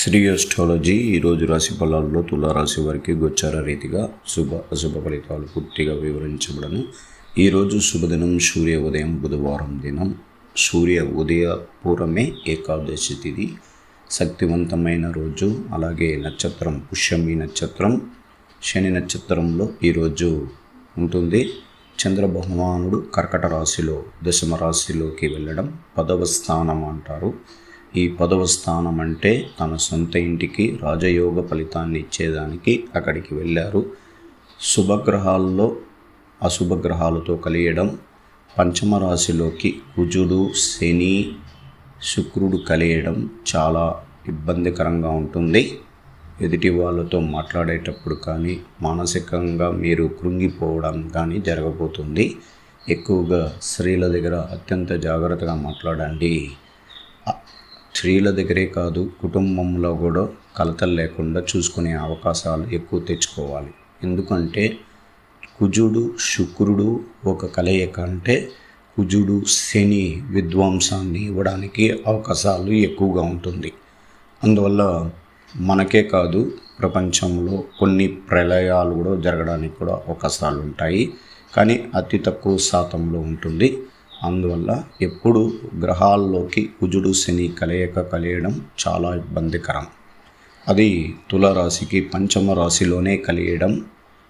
Shri astrology ఈరోజు రాశి ఫలాల్లో తులారాశి వారికి గోచార రీతిగా అశుభ ఫలితాలు పూర్తిగా వివరించబడను. ఈరోజు శుభదినం సూర్య ఉదయం బుధవారం దినం. సూర్య ఉదయ పూర్వమే ఏకాదశి తిథి, శక్తివంతమైన రోజు. అలాగే నక్షత్రం పుష్యమి నక్షత్రం, శని నక్షత్రంలో ఈరోజు ఉంటుంది. చంద్ర భగవానుడు కర్కట రాశిలో దశమ రాశిలోకి వెళ్ళడం 10వ స్థానం అంటారు. ఈ 10వ స్థానం అంటే తన సొంత ఇంటికి రాజయోగ ఫలితాన్ని ఇచ్చేదానికి అక్కడికి వెళ్ళారు. శుభగ్రహాల్లో అశుభగ్రహాలతో కలియడం, పంచమ రాశిలోకి కుజుడు, శని, శుక్రుడు కలియడం చాలా ఇబ్బందికరంగా ఉంటుంది. ఎదుటి వాళ్ళతో మాట్లాడేటప్పుడు కానీ మానసికంగా మీరు కృంగిపోవడం కానీ జరగబోతుంది. ఎక్కువగా స్త్రీల దగ్గర అత్యంత జాగ్రత్తగా మాట్లాడండి. స్త్రీల దగ్గరే కాదు, కుటుంబంలో కూడా కలతలు లేకుండా చూసుకునే అవకాశాలు ఎక్కువ తెచ్చుకోవాలి. ఎందుకంటే కుజుడు శుక్రుడు ఒక కలయిక అంటే కుజుడు శని విధ్వంసాన్ని ఇవ్వడానికి అవకాశాలు ఎక్కువగా ఉంటుంది. అందువల్ల మనకే కాదు, ప్రపంచంలో కొన్ని ప్రళయాలు కూడా జరగడానికి కూడా అవకాశాలు ఉంటాయి. కానీ అతి తక్కువ శాతంలో ఉంటుంది. అందువల్ల ఎప్పుడు గ్రహాల్లోకి కుజుడు శని కలియడం చాలా ఇబ్బందికరం. అది తులారాశికి పంచమ రాశిలోనే కలియడం.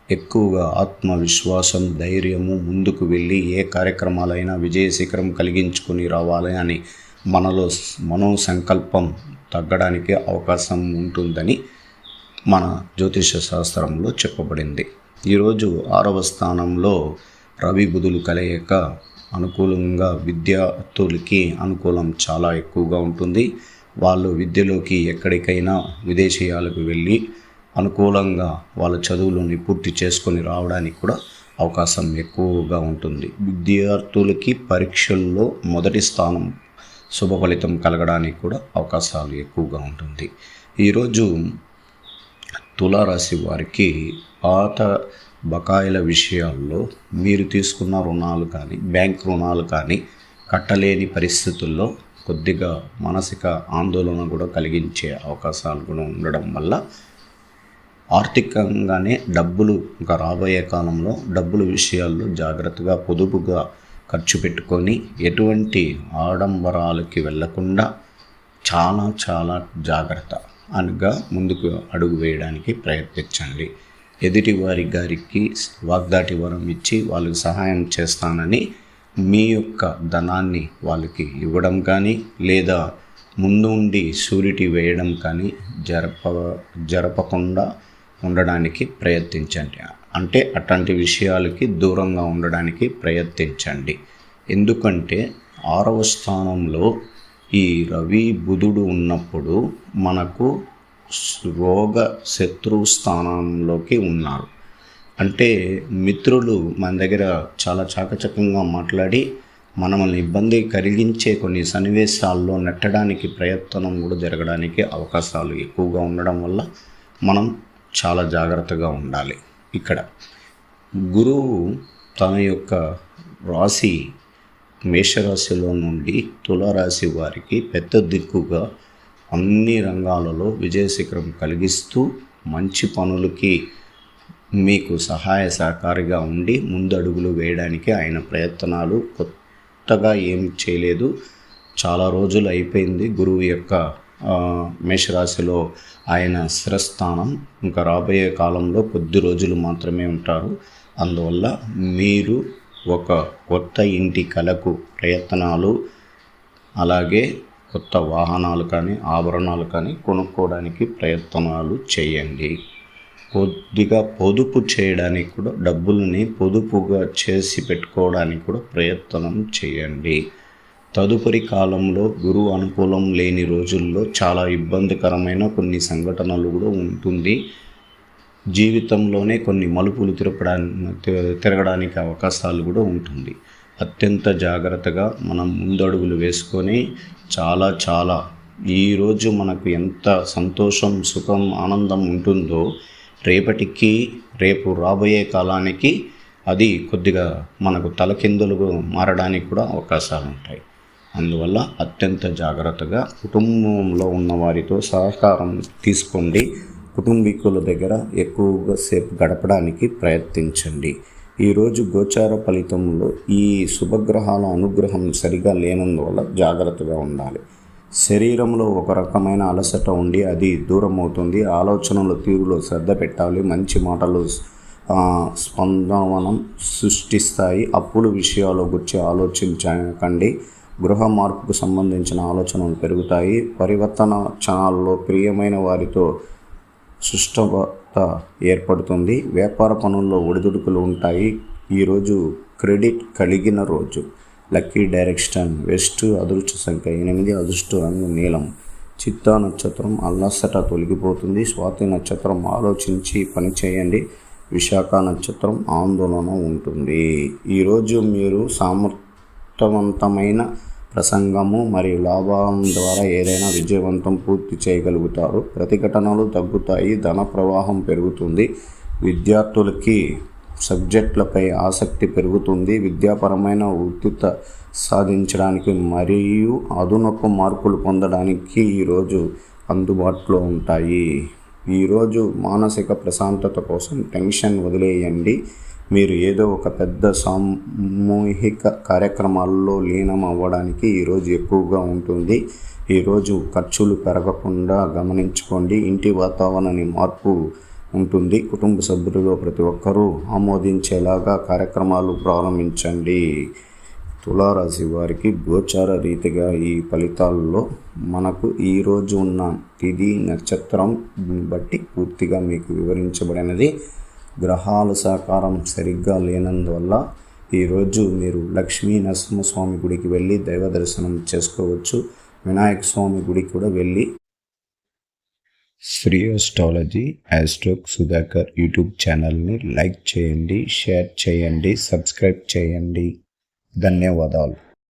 ఎక్కువగా ఆత్మవిశ్వాసం, ధైర్యము, ముందుకు వెళ్ళి ఏ కార్యక్రమాలైనా విజయశిఖరం కలిగించుకొని రావాలి అని మనో సంకల్పం తగ్గడానికి అవకాశం ఉంటుందని మన జ్యోతిష శాస్త్రంలో చెప్పబడింది. ఈరోజు 6వ స్థానంలో రవి బుధులు కలయిక అనుకూలంగా విద్యార్థులకి అనుకూలం చాలా ఎక్కువగా ఉంటుంది. వాళ్ళు విద్యలోకి ఎక్కడికైనా విదేశీయాలకు వెళ్ళి అనుకూలంగా వాళ్ళ చదువులని పూర్తి చేసుకొని రావడానికి కూడా అవకాశం ఎక్కువగా ఉంటుంది. విద్యార్థులకి పరీక్షల్లో మొదటి స్థానం శుభ ఫలితం కలగడానికి కూడా అవకాశాలు ఎక్కువగా ఉంటుంది. ఈరోజు తులారాశి వారికి పాత బకాయిల విషయాల్లో మీరు తీసుకున్న రుణాలు కానీ బ్యాంక్ రుణాలు కానీ కట్టలేని పరిస్థితుల్లో కొద్దిగా మానసిక ఆందోళన కూడా కలిగించే అవకాశాలు కూడా ఉండడం వల్ల ఆర్థికంగానే డబ్బులు ఇంకా రాబోయే కాలంలో డబ్బుల విషయాల్లో జాగ్రత్తగా పొదుపుగా ఖర్చు పెట్టుకొని ఎటువంటి ఆడంబరాలకి వెళ్లకుండా చాలా జాగ్రత్త అనగా ముందుకు అడుగు వేయడానికి ప్రయత్నించండి. ఎదుటి గారికి వాగ్దాటి వరం ఇచ్చి వాళ్ళకి సహాయం చేస్తానని మీ యొక్క ధనాన్ని వాళ్ళకి ఇవ్వడం కానీ లేదా ముందుండి షూరిటీ వేయడం కానీ జరపకుండా ఉండడానికి ప్రయత్నించండి. అంటే అట్లాంటి విషయాలకి దూరంగా ఉండడానికి ప్రయత్నించండి. ఎందుకంటే 6వ స్థానంలో ఈ రవి బుధుడు ఉన్నప్పుడు మనకు రోగ శత్రు స్థానంలోకి ఉన్నారు. అంటే మిత్రులు మన దగ్గర చాలా చాకచక్యంగా మాట్లాడి మనల్ని ఇబ్బంది కలిగించే కొన్ని సన్నివేశాల్లో నెట్టడానికి ప్రయత్నం కూడా జరగడానికి అవకాశాలు ఎక్కువగా ఉండడం వల్ల మనం చాలా జాగ్రత్తగా ఉండాలి. ఇక్కడ గురువు తన యొక్క రాశి మేషరాశిలో నుండి తులారాశి వారికి పెద్ద దిక్కుగా అన్ని రంగాలలో విజయశిఖరం కలిగిస్తూ మంచి పనులకి మీకు సహాయ సహకారిగా ఉండి ముందడుగులు వేయడానికి ఆయన ప్రయత్నాలు కొత్తగా ఏమి చేయలేదు. చాలా రోజులు అయిపోయింది గురువు యొక్క మేషరాశిలో ఆయన స్థిరస్థానం. ఇంకా రాబోయే కాలంలో కొద్ది రోజులు మాత్రమే ఉంటారు. అందువల్ల మీరు ఒక కొత్త ఇంటి కలకు ప్రయత్నాలు, అలాగే కొత్త వాహనాలు కానీ ఆభరణాలు కానీ కొనుక్కోవడానికి ప్రయత్నాలు చేయండి. కొద్దిగా పొదుపు చేయడానికి కూడా డబ్బుల్ని పొదుపుగా చేసి పెట్టుకోవడానికి కూడా ప్రయత్నం చేయండి. తదుపరి కాలంలో గురువు అనుకూలం లేని రోజుల్లో చాలా ఇబ్బందికరమైన కొన్ని సంఘటనలు కూడా ఉంటుంది. జీవితంలోనే కొన్ని మలుపులు తిరగడానికి అవకాశాలు కూడా ఉంటుంది. అత్యంత జాగ్రత్తగా మనం ముందడుగులు వేసుకొని చాలా ఈరోజు మనకు ఎంత సంతోషం, సుఖం, ఆనందం ఉంటుందో రేపు రాబోయే కాలానికి అది కొద్దిగా మనకు తలకిందులుగా మారడానికి కూడా అవకాశాలు ఉంటాయి. అందువల్ల అత్యంత జాగ్రత్తగా కుటుంబంలో ఉన్న వారితో సహకారం తీసుకోండి. కుటుంబీకుల దగ్గర ఎక్కువగా సేపు గడపడానికి ప్రయత్నించండి. ఈరోజు గోచార ఫలితంలో ఈ శుభగ్రహాల అనుగ్రహం సరిగా లేనందువల్ల జాగ్రత్తగా ఉండాలి. శరీరంలో ఒక రకమైన అలసట ఉండి అది దూరం అవుతుంది. ఆలోచనల తీరులో శ్రద్ధ పెట్టాలి. మంచి మాటలు స్పందనం సృష్టిస్తాయి. అప్పుల విషయాల గురించి ఆలోచించకండి. గృహ మార్పుకు సంబంధించిన ఆలోచనలు పెరుగుతాయి. పరివర్తన క్షణాల్లో ప్రియమైన వారితో సుష్టత ఏర్పడుతుంది. వ్యాపార పనుల్లో ఒడిదుడుకులు ఉంటాయి. ఈరోజు క్రెడిట్ కలిగిన రోజు. లక్కీ డైరెక్షన్ వెస్ట్, అదృష్ట సంఖ్య 8, అదృష్ట రంగు నీలం. చిత్తా నక్షత్రం అల్లసట తొలగిపోతుంది. స్వాతి నక్షత్రం ఆలోచించి పని చేయండి. విశాఖ నక్షత్రం ఆందోళన ఉంటుంది. ఈరోజు మీరు సమర్థవంతమైన ప్రసంగము మరియు లాభం ద్వారా ఏదైనా విజయవంతం పూర్తి చేయగలుగుతారు. ప్రతిఘటనలు తగ్గుతాయి. ధన ప్రవాహం పెరుగుతుంది. విద్యార్థులకి సబ్జెక్టులపై ఆసక్తి పెరుగుతుంది. విద్యాపరమైన ఉత్తీర్ణత సాధించడానికి మరియు అదనపు మార్కులు పొందడానికి ఈరోజు అందుబాటులో ఉంటాయి. ఈరోజు మానసిక ప్రశాంతత కోసం టెన్షన్ వదిలేయండి. మీరు ఏదో ఒక పెద్ద సామూహిక కార్యక్రమాల్లో లీనం అవ్వడానికి ఈరోజు ఎక్కువగా ఉంటుంది. ఈరోజు ఖర్చులు పెరగకుండా గమనించుకోండి. ఇంటి వాతావరణాన్ని మార్పు ఉంటుంది. కుటుంబ సభ్యులలో ప్రతి ఒక్కరూ ఆమోదించేలాగా కార్యక్రమాలు ప్రారంభించండి. తులారాశి వారికి గోచార రీతిగా ఈ ఫలితాల్లో మనకు ఈరోజు ఉన్న తిథి నక్షత్రం బట్టి పూర్తిగా మీకు వివరించబడినది. గ్రహాల సహకారం సరిగ్గా లేనందువల్ల ఈరోజు మీరు లక్ష్మీ నరసింహస్వామి గుడికి వెళ్ళి దైవ దర్శనం చేసుకోవచ్చు. వినాయక స్వామి గుడికి కూడా వెళ్ళి శ్రీ ఆస్ట్రాలజీ ఆస్ట్రోక్ సుధాకర్ యూట్యూబ్ ఛానల్ని లైక్ చేయండి, షేర్ చేయండి, సబ్స్క్రైబ్ చేయండి. ధన్యవాదాలు.